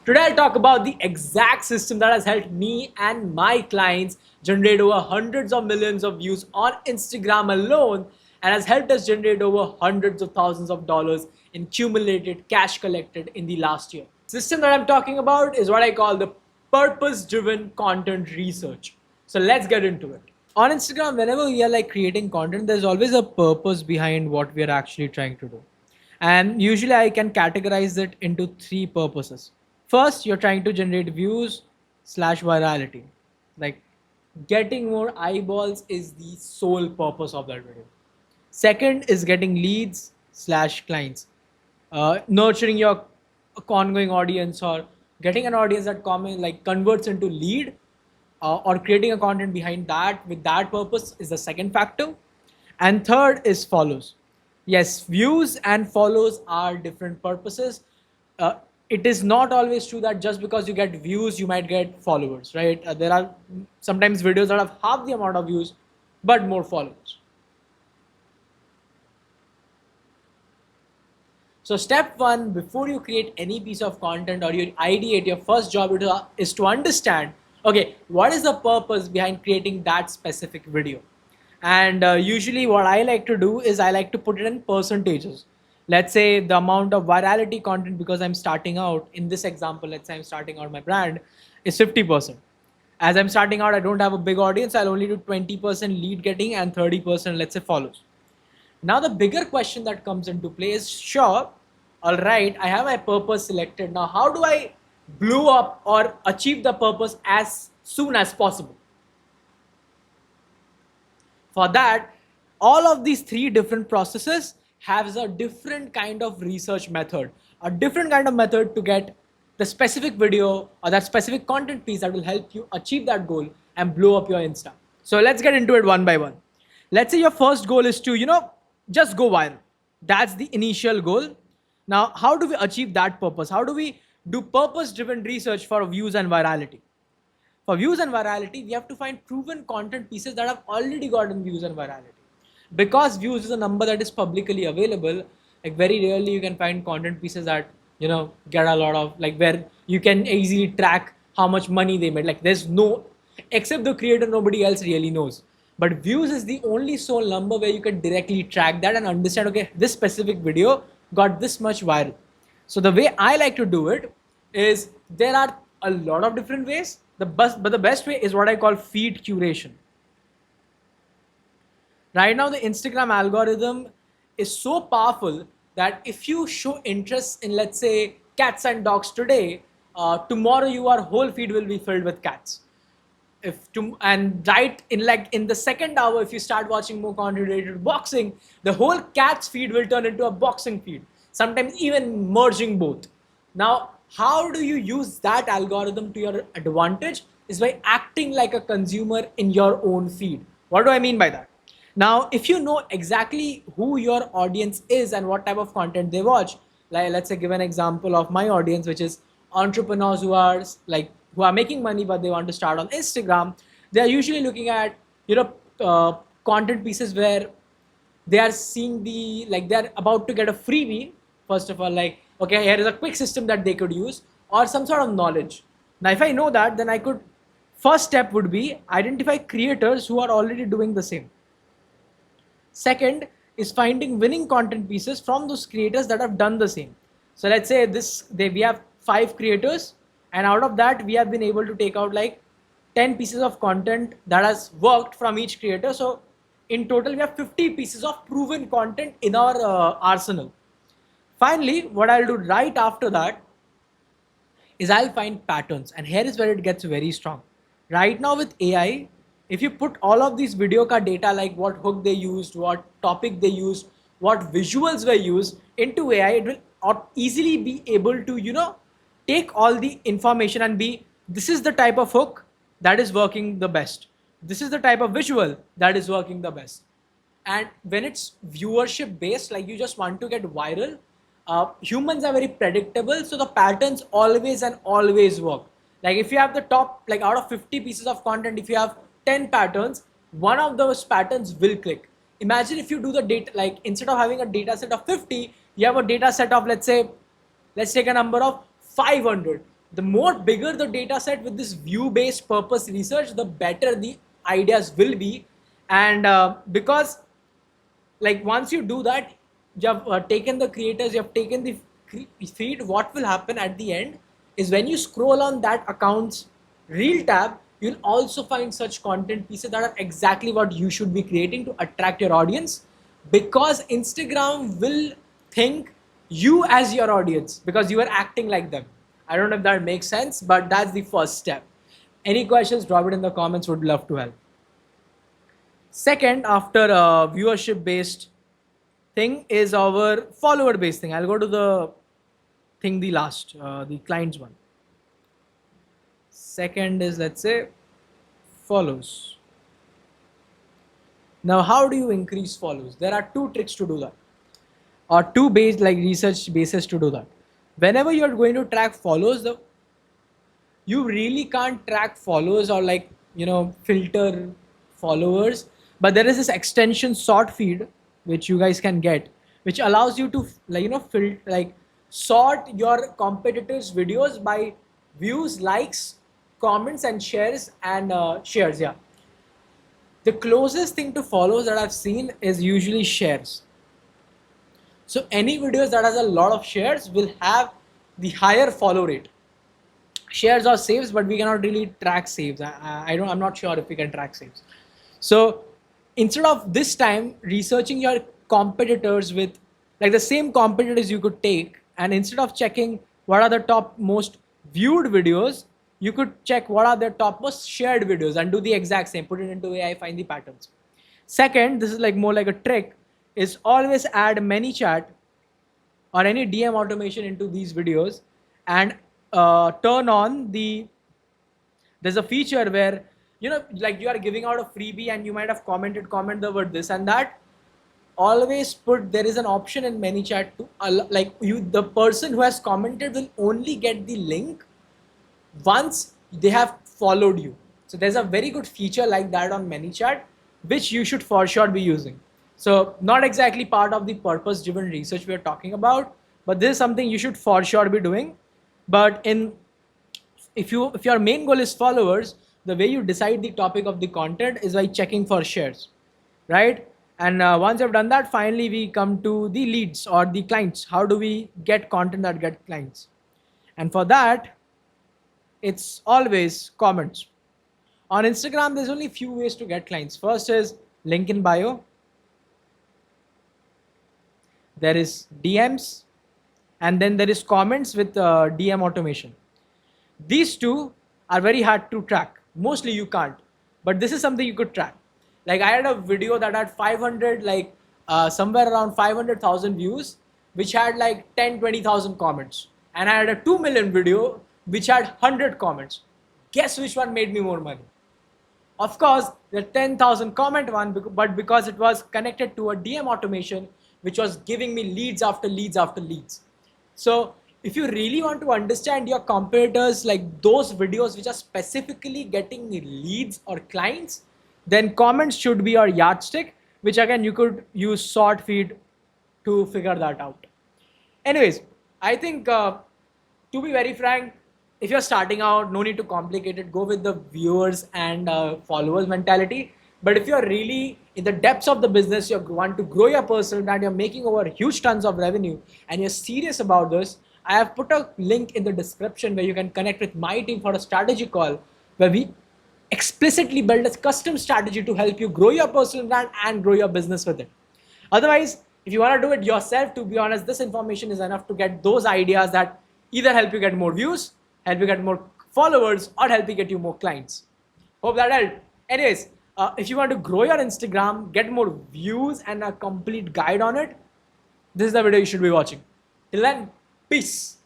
Today I'll talk about the exact system that has helped me and my clients generate over hundreds of millions of views on Instagram alone and has helped us generate over hundreds of thousands of dollars in cumulated cash collected in the last year. System that I'm talking about is what I call the purpose driven content research. So let's get into it. On Instagram, whenever we are like creating content, there's always a purpose behind what we are actually trying to do. And usually I can categorize it into three purposes. First, you're trying to generate views slash virality. Like getting more eyeballs is the sole purpose of that video. Second is getting leads slash clients, nurturing your ongoing audience or getting an audience that converts into lead, or creating a content behind that with that purpose is the second factor. And third is follows. Yes, views and follows are different purposes. uh, it is not always true that just because you get views you might get followers, right? There are sometimes videos that have half the amount of views but more followers. So step one, before you create any piece of content or you ideate, your first job is to understand, okay, what is the purpose behind creating that specific video? And usually what I like to do is I like to put it in percentages. Let's say the amount of virality content, because I'm starting out in this example, let's say I'm starting out my brand is 50%. As I'm starting out, I don't have a big audience. I'll only do 20% lead getting and 30%, let's say, follows. Now, the bigger question that comes into play is, sure, all right, I have my purpose selected. Now, how do I blow up or achieve the purpose as soon as possible? For that, all of these three different processes has a different kind of research method, a different kind of method to get the specific video or that specific content piece that will help you achieve that goal and blow up your Insta. So let's get into it one by one. Let's say your first goal is to, just go viral. That's the initial goal. Now, how do we achieve that purpose? How do we do purpose driven research for views and virality? For views and virality, we have to find proven content pieces that have already gotten views and virality. Because views is a number that is publicly available, like very rarely you can find content pieces that, get a lot of, like, where you can easily track how much money they made. Like there's no, except the creator, nobody else really knows. But views is the only sole number where you can directly track that and understand, okay, this specific video got this much viral. So the way I like to do it is, there are a lot of different ways. But the best way is what I call feed curation. Right now, the Instagram algorithm is so powerful that if you show interest in, let's say, cats and dogs today, tomorrow your whole feed will be filled with cats. And right in the second hour, if you start watching more content related to boxing, the whole cats feed will turn into a boxing feed. Sometimes even merging both. Now, how do you use that algorithm to your advantage? Is by acting like a consumer in your own feed. What do I mean by that? Now, if you know exactly who your audience is and what type of content they watch, like let's say give an example of my audience, which is entrepreneurs who are making money but they want to start on Instagram. They are usually looking at content pieces where they are seeing they're about to get a freebie. First of all, like, okay, here is a quick system that they could use or some sort of knowledge. Now, if I know that, then I could, first step would be identify creators who are already doing the same. Second is finding winning content pieces from those creators that have done the same. So let's say we have 5 creators, and out of that we have been able to take out like 10 pieces of content that has worked from each creator. So in total we have 50 pieces of proven content in our arsenal. Finally, what I'll do right after that is I'll find patterns, and here is where it gets very strong. Right now with AI, if you put all of these video ka data, like what hook they used, what topic they used, what visuals were used into AI, it will easily be able to, take all the information and this is the type of hook that is working the best. This is the type of visual that is working the best. And when it's viewership based, like you just want to get viral, humans are very predictable, so the patterns always and always work. Like if you have the top, like out of 50 pieces of content, if you have 10 patterns, one of those patterns will click. Imagine if you do the data, like instead of having a data set of 50, you have a data set of, let's take a number of 500. the more bigger the data set with this view-based purpose research, the better the ideas will be. And because like once you do that, you have taken the creators, you have taken the feed, what will happen at the end is when you scroll on that account's reel tab, you'll also find such content pieces that are exactly what you should be creating to attract your audience, because Instagram will think you as your audience because you are acting like them. I don't know if that makes sense, but that's the first step. Any questions, drop it in the comments, would love to help. Second, after a viewership based thing is our follower based thing. I'll go to the thing the last, the clients one. Second is, let's say, follows. Now, how do you increase follows? There are two tricks to do that, or two based like research bases to do that. Whenever you're going to track follows, you really can't track followers or like filter followers, but there is this extension sort feed which you guys can get, which allows you to sort your competitors videos by views, likes, comments and shares, and shares. Yeah, the closest thing to follows that I've seen is usually shares. So any videos that has a lot of shares will have the higher follow rate. Shares or saves, but we cannot really track saves. I'm not sure if we can track saves. So instead of this time researching your competitors with like the same competitors you could take, and instead of checking what are the top most viewed videos, you could check what are the top most shared videos and do the exact same, put it into AI, find the patterns. Second, this is like more like a trick, is always add ManyChat or any DM automation into these videos, and turn on there's a feature where like you are giving out a freebie and you might have comment the word this and that. Always there is an option in ManyChat to the person who has commented will only get the link once they have followed you. So there's a very good feature like that on ManyChat, which you should for sure be using. So not exactly part of the purpose driven research we are talking about, but this is something you should for sure be doing. But if your main goal is followers, the way you decide the topic of the content is by checking for shares, right? And once you've done that, finally we come to the leads or the clients. How do we get content that get clients? And for that, it's always comments. On Instagram, there's only few ways to get clients. First is link in bio. There is DMs, and then there is comments with DM automation. These two are very hard to track. Mostly you can't, but this is something you could track. Like I had a video that had 500, somewhere around 500,000 views, which had like 10-20,000 comments. And I had a 2 million video, which had 100 comments. Guess which one made me more money? Of course, the 10,000 comment one, but because it was connected to a DM automation, which was giving me leads after leads after leads. So if you really want to understand your competitors, like those videos which are specifically getting leads or clients, then comments should be your yardstick, which again you could use sort feed to figure that out. Anyways, I think to be very frank, if you're starting out, no need to complicate it. Go with the viewers and followers mentality. But if you're really in the depths of the business, you want to grow your personal brand, you're making over huge tons of revenue, and you're serious about this, I have put a link in the description where you can connect with my team for a strategy call where we explicitly build a custom strategy to help you grow your personal brand and grow your business with it. Otherwise, if you want to do it yourself, to be honest, this information is enough to get those ideas that either help you get more views, help you get more followers, or help you get you more clients. Hope that helped. Anyways, if you want to grow your Instagram, get more views and a complete guide on it, this is the video you should be watching. Till then, peace.